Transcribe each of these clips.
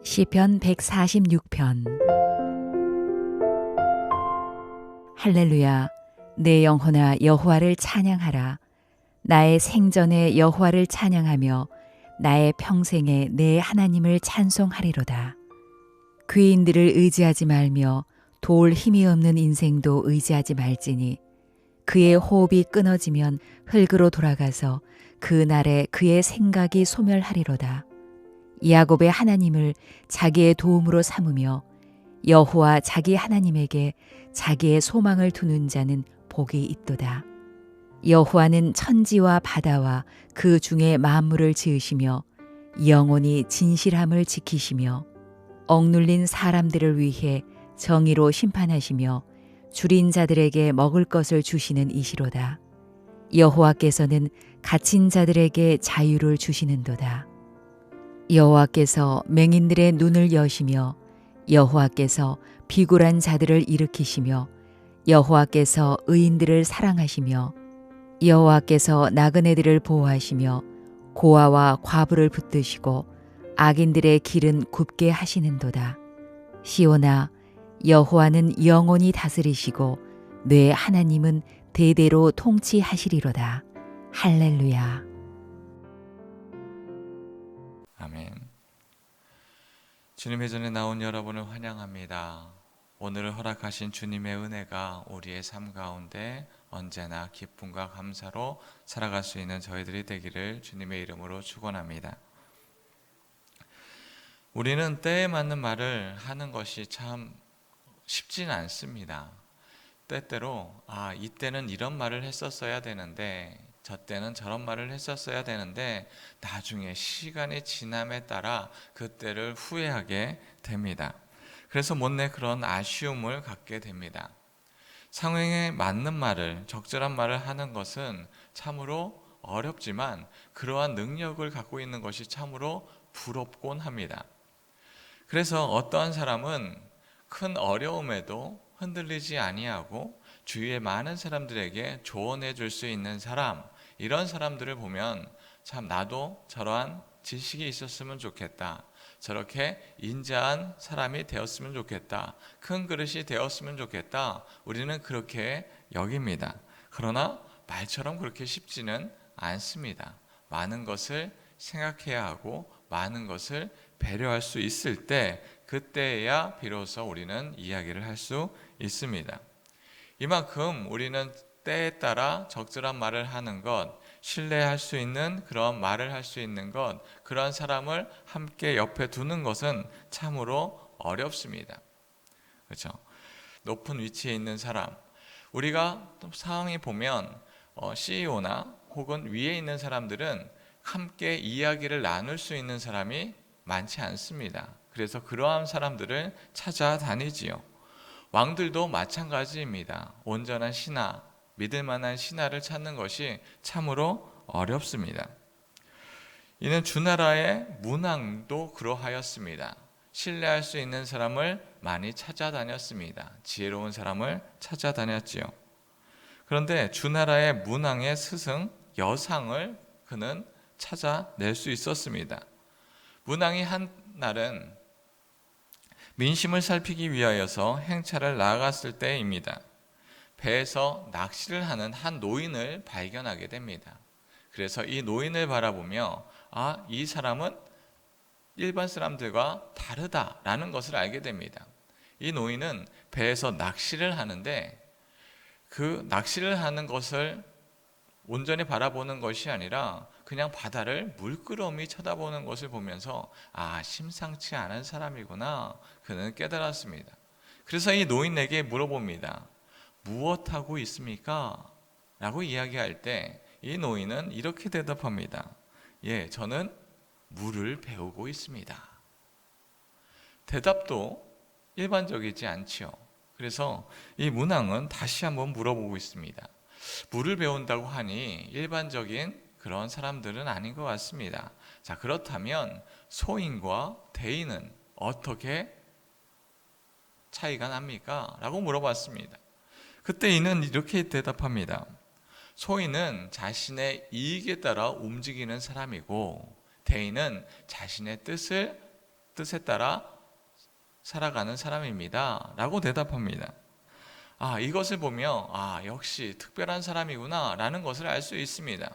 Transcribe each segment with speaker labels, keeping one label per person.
Speaker 1: 시편 146편. 할렐루야. 내 영혼아 여호와를 찬양하라. 나의 생전에 여호와를 찬양하며 나의 평생에 내 하나님을 찬송하리로다. 귀인들을 의지하지 말며 도울 힘이 없는 인생도 의지하지 말지니 그의 호흡이 끊어지면 흙으로 돌아가서 그 날에 그의 생각이 소멸하리로다. 야곱의 하나님을 자기의 도움으로 삼으며 여호와 자기 하나님에게 자기의 소망을 두는 자는 복이 있도다. 여호와는 천지와 바다와 그 중에 만물을 지으시며 영원히 진실함을 지키시며 억눌린 사람들을 위해 정의로 심판하시며 줄인 자들에게 먹을 것을 주시는 이시로다. 여호와께서는 갇힌 자들에게 자유를 주시는도다. 여호와께서 맹인들의 눈을 여시며 여호와께서 비굴한 자들을 일으키시며 여호와께서 의인들을 사랑하시며 여호와께서 나그네들을 보호하시며 고아와 과부를 붙드시고 악인들의 길은 굽게 하시는도다. 시온아, 여호와는 영원히 다스리시고 내 하나님은 대대로 통치하시리로다. 할렐루야.
Speaker 2: 아멘. 주님의 전에 나온 여러분을 환영합니다. 오늘을 허락하신 주님의 은혜가 우리의 삶 가운데 언제나 기쁨과 감사로 살아갈 수 있는 저희들이 되기를 주님의 이름으로 축원합니다. 우리는 때에 맞는 말을 하는 것이 참 쉽지는 않습니다. 때때로 이때는 이런 말을 했었어야 되는데 저 때는 저런 말을 했었어야 되는데 나중에 시간이 지남에 따라 그때를 후회하게 됩니다. 그래서 못내 그런 아쉬움을 갖게 됩니다. 상황에 맞는 말을, 적절한 말을 하는 것은 참으로 어렵지만 그러한 능력을 갖고 있는 것이 참으로 부럽곤 합니다. 그래서 어떠한 사람은 큰 어려움에도 흔들리지 아니하고 주위의 많은 사람들에게 조언해 줄 수 있는 사람, 이런 사람들을 보면 참 나도 저러한 지식이 있었으면 좋겠다, 저렇게 인자한 사람이 되었으면 좋겠다, 큰 그릇이 되었으면 좋겠다, 우리는 그렇게 여깁니다. 그러나 말처럼 그렇게 쉽지는 않습니다. 많은 것을 생각해야 하고 많은 것을 배려할 수 있을 때 그때야 비로소 우리는 이야기를 할 수 있습니다. 이만큼 우리는 때에 따라 적절한 말을 하는 것, 신뢰할 수 있는 그런 말을 할 수 있는 것, 그런 사람을 함께 옆에 두는 것은 참으로 어렵습니다. 그렇죠? 높은 위치에 있는 사람, 우리가 또 상황이 보면 CEO나 혹은 위에 있는 사람들은 함께 이야기를 나눌 수 있는 사람이 많지 않습니다. 그래서 그러한 사람들을 찾아다니지요. 왕들도 마찬가지입니다. 온전한 신하, 믿을 만한 신하를 찾는 것이 참으로 어렵습니다. 이는 주나라의 문왕도 그러하였습니다. 신뢰할 수 있는 사람을 많이 찾아다녔습니다. 지혜로운 사람을 찾아다녔지요. 그런데 주나라의 문왕의 스승 여상을 그는 찾아낼 수 있었습니다. 문왕이 한 날은 민심을 살피기 위하여서 행차를 나아갔을 때입니다. 배에서 낚시를 하는 한 노인을 발견하게 됩니다. 그래서 이 노인을 바라보며 이 사람은 일반 사람들과 다르다라는 것을 알게 됩니다. 이 노인은 배에서 낚시를 하는데 그 낚시를 하는 것을 온전히 바라보는 것이 아니라 그냥 바다를 물끄러미 쳐다보는 것을 보면서 심상치 않은 사람이구나 그는 깨달았습니다. 그래서 이 노인에게 물어봅니다. 무엇하고 있습니까? 라고 이야기할 때 이 노인은 이렇게 대답합니다. 저는 물을 배우고 있습니다. 대답도 일반적이지 않지요. 그래서 이 문왕은 다시 한번 물어보고 있습니다. 물을 배운다고 하니 일반적인 그런 사람들은 아닌 것 같습니다. 자, 그렇다면 소인과 대인은 어떻게 차이가 납니까? 라고 물어봤습니다. 그때 이는 이렇게 대답합니다. 소인은 자신의 이익에 따라 움직이는 사람이고 대인은 자신의 뜻을 뜻에 따라 살아가는 사람입니다 라고 대답합니다. 이것을 보며 역시 특별한 사람이구나 라는 것을 알 수 있습니다.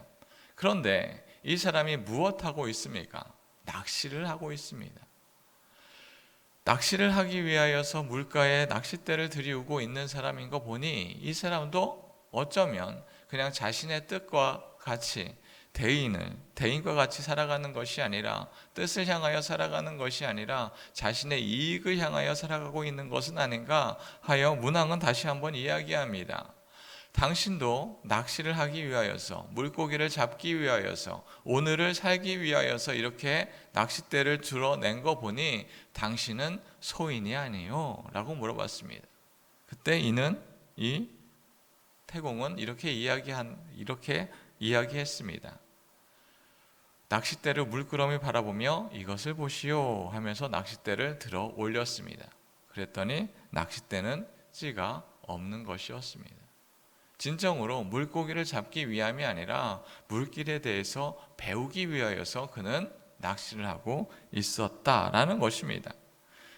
Speaker 2: 그런데 이 사람이 무엇하고 있습니까? 낚시를 하고 있습니다. 낚시를 하기 위하여서 물가에 낚싯대를 들이우고 있는 사람인 거 보니 이 사람도 어쩌면 그냥 자신의 뜻과 같이 대인과 같이 살아가는 것이 아니라, 뜻을 향하여 살아가는 것이 아니라 자신의 이익을 향하여 살아가고 있는 것은 아닌가 하여 문왕은 다시 한번 이야기합니다. 당신도 낚시를 하기 위하여서, 물고기를 잡기 위하여서, 오늘을 살기 위하여서 이렇게 낚싯대를 들어낸 거 보니 당신은 소인이 아니요? 라고 물어봤습니다. 그때 이 태공은 이렇게 이야기했습니다. 낚싯대를 물끄러미 바라보며 이것을 보시오 하면서 낚싯대를 들어 올렸습니다. 그랬더니 낚싯대는 찌가 없는 것이었습니다. 진정으로 물고기를 잡기 위함이 아니라 물길에 대해서 배우기 위하여서 그는 낚시를 하고 있었다라는 것입니다.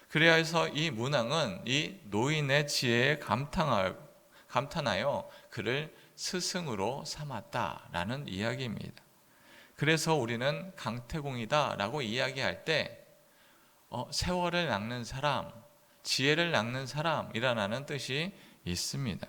Speaker 2: 그래서 이 문왕은 이 노인의 지혜에 감탄하여 그를 스승으로 삼았다라는 이야기입니다. 그래서 우리는 강태공이다 라고 이야기할 때 세월을 낚는 사람, 지혜를 낚는 사람이라는 뜻이 있습니다.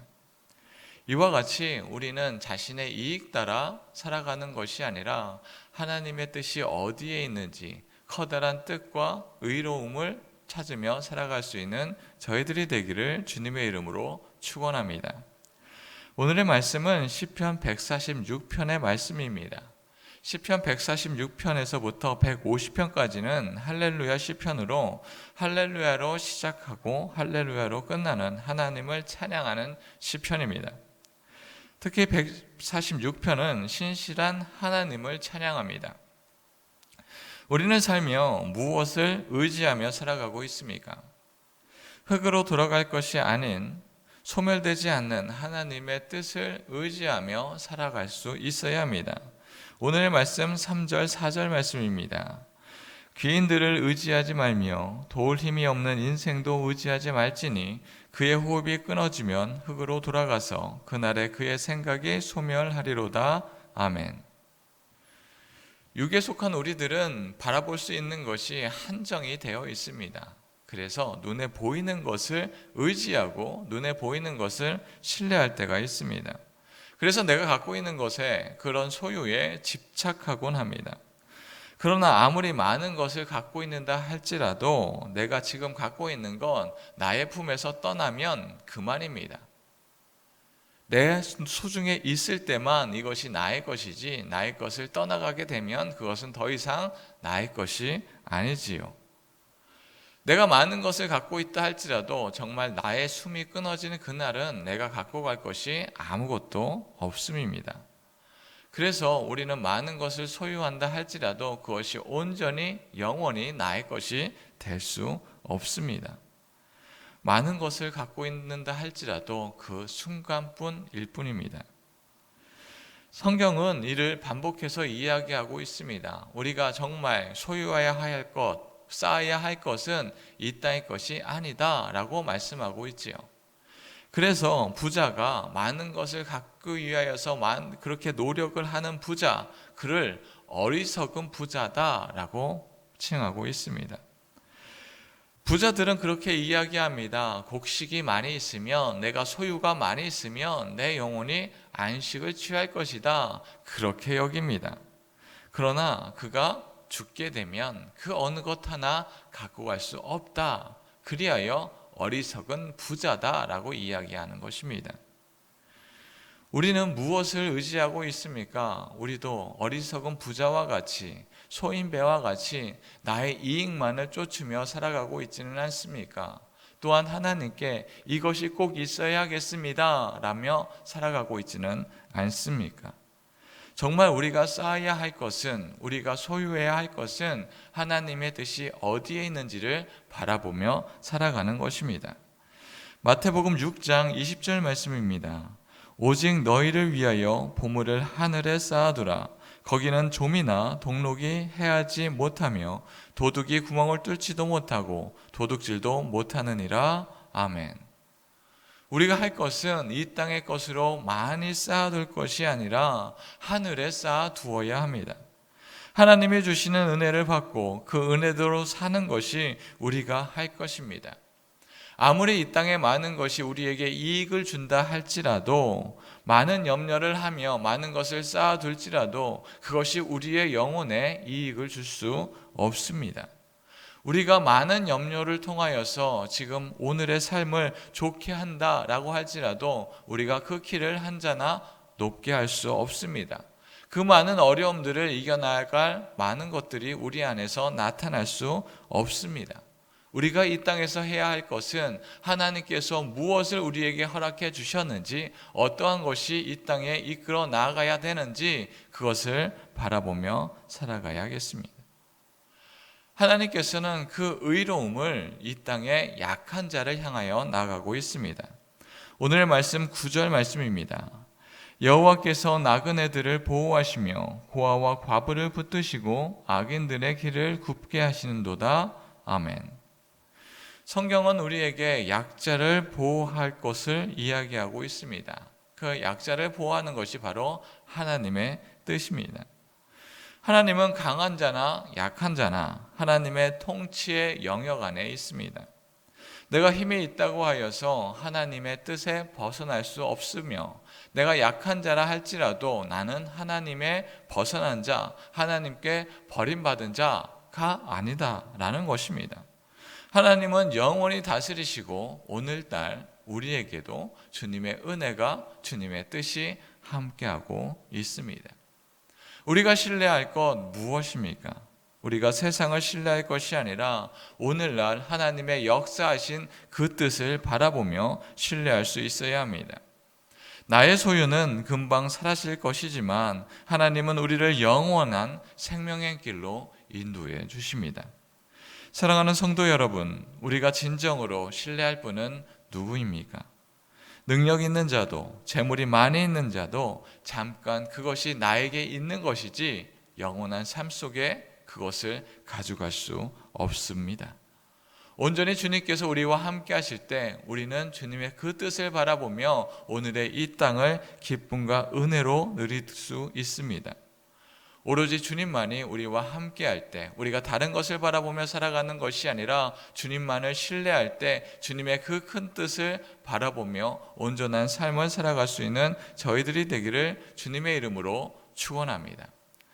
Speaker 2: 이와 같이 우리는 자신의 이익 따라 살아가는 것이 아니라 하나님의 뜻이 어디에 있는지 커다란 뜻과 의로움을 찾으며 살아갈 수 있는 저희들이 되기를 주님의 이름으로 축원합니다. 오늘의 말씀은 시편 146편의 말씀입니다. 시편 146편에서부터 150편까지는 할렐루야 시편으로 할렐루야로 시작하고 할렐루야로 끝나는 하나님을 찬양하는 시편입니다. 특히 146편은 신실한 하나님을 찬양합니다. 우리는 살며 무엇을 의지하며 살아가고 있습니까? 흙으로 돌아갈 것이 아닌 소멸되지 않는 하나님의 뜻을 의지하며 살아갈 수 있어야 합니다. 오늘의 말씀 3절 4절 말씀입니다. 귀인들을 의지하지 말며 도울 힘이 없는 인생도 의지하지 말지니 그의 호흡이 끊어지면 흙으로 돌아가서 그날에 그의 생각이 소멸하리로다. 아멘. 육에 속한 우리들은 바라볼 수 있는 것이 한정이 되어 있습니다. 그래서 눈에 보이는 것을 의지하고 눈에 보이는 것을 신뢰할 때가 있습니다. 그래서 내가 갖고 있는 것에, 그런 소유에 집착하곤 합니다. 그러나 아무리 많은 것을 갖고 있는다 할지라도 내가 지금 갖고 있는 건 나의 품에서 떠나면 그만입니다. 내 소중에 있을 때만 이것이 나의 것이지, 나의 것을 떠나가게 되면 그것은 더 이상 나의 것이 아니지요. 내가 많은 것을 갖고 있다 할지라도 정말 나의 숨이 끊어지는 그날은 내가 갖고 갈 것이 아무것도 없음입니다. 그래서 우리는 많은 것을 소유한다 할지라도 그것이 온전히 영원히 나의 것이 될 수 없습니다. 많은 것을 갖고 있는다 할지라도 그 순간뿐일 뿐입니다. 성경은 이를 반복해서 이야기하고 있습니다. 우리가 정말 소유해야 할 것, 쌓아야 할 것은 이 땅의 것이 아니다 라고 말씀하고 있지요. 그래서 부자가 많은 것을 갖기 위하여서 그렇게 노력을 하는 부자, 그를 어리석은 부자다라고 칭하고 있습니다. 부자들은 그렇게 이야기합니다. 곡식이 많이 있으면, 내가 소유가 많이 있으면 내 영혼이 안식을 취할 것이다, 그렇게 여깁니다. 그러나 그가 죽게 되면 그 어느 것 하나 갖고 갈 수 없다, 그리하여 어리석은 부자다라고 이야기하는 것입니다. 우리는 무엇을 의지하고 있습니까? 우리도 어리석은 부자와 같이, 소인배와 같이 나의 이익만을 쫓으며 살아가고 있지는 않습니까? 또한 하나님께 이것이 꼭 있어야겠습니다 라며 살아가고 있지는 않습니까? 정말 우리가 쌓아야 할 것은, 우리가 소유해야 할 것은 하나님의 뜻이 어디에 있는지를 바라보며 살아가는 것입니다. 마태복음 6장 20절 말씀입니다. 오직 너희를 위하여 보물을 하늘에 쌓아두라. 거기는 좀이나 동록이 해하지 못하며 도둑이 구멍을 뚫지도 못하고 도둑질도 못하느니라. 아멘. 우리가 할 것은 이 땅의 것으로 많이 쌓아둘 것이 아니라 하늘에 쌓아두어야 합니다. 하나님이 주시는 은혜를 받고 그 은혜대로 사는 것이 우리가 할 것입니다. 아무리 이 땅에 많은 것이 우리에게 이익을 준다 할지라도, 많은 염려를 하며 많은 것을 쌓아둘지라도 그것이 우리의 영혼에 이익을 줄 수 없습니다. 우리가 많은 염려를 통하여서 지금 오늘의 삶을 좋게 한다라고 할지라도 우리가 그 키를 한 자나 높게 할 수 없습니다. 그 많은 어려움들을 이겨나갈 많은 것들이 우리 안에서 나타날 수 없습니다. 우리가 이 땅에서 해야 할 것은 하나님께서 무엇을 우리에게 허락해 주셨는지, 어떠한 것이 이 땅에 이끌어 나가야 되는지 그것을 바라보며 살아가야겠습니다. 하나님께서는 그 의로움을 이 땅의 약한 자를 향하여 나가고 있습니다. 오늘의 말씀 9절 말씀입니다. 여호와께서 나그네들을 보호하시며 고아와 과부를 붙드시고 악인들의 길을 굽게 하시는도다. 아멘. 성경은 우리에게 약자를 보호할 것을 이야기하고 있습니다. 그 약자를 보호하는 것이 바로 하나님의 뜻입니다. 하나님은 강한 자나 약한 자나 하나님의 통치의 영역 안에 있습니다. 내가 힘이 있다고 하여서 하나님의 뜻에 벗어날 수 없으며, 내가 약한 자라 할지라도 나는 하나님의 벗어난 자, 하나님께 버림받은 자가 아니다라는 것입니다. 하나님은 영원히 다스리시고 오늘날 우리에게도 주님의 은혜가, 주님의 뜻이 함께하고 있습니다. 우리가 신뢰할 것 무엇입니까? 우리가 세상을 신뢰할 것이 아니라 오늘날 하나님의 역사하신 그 뜻을 바라보며 신뢰할 수 있어야 합니다. 나의 소유는 금방 사라질 것이지만 하나님은 우리를 영원한 생명의 길로 인도해 주십니다. 사랑하는 성도 여러분, 우리가 진정으로 신뢰할 분은 누구입니까? 능력 있는 자도, 재물이 많이 있는 자도 잠깐 그것이 나에게 있는 것이지 영원한 삶 속에 그것을 가져갈 수 없습니다. 온전히 주님께서 우리와 함께 하실 때 우리는 주님의 그 뜻을 바라보며 오늘의 이 땅을 기쁨과 은혜로 누릴 수 있습니다. 오로지 주님만이 우리와 함께 할 때, 우리가 다른 것을 바라보며 살아가는 것이 아니라 주님만을 신뢰할 때 주님의 그 큰 뜻을 바라보며 온전한 삶을 살아갈 수 있는 저희들이 되기를 주님의 이름으로 축원합니다.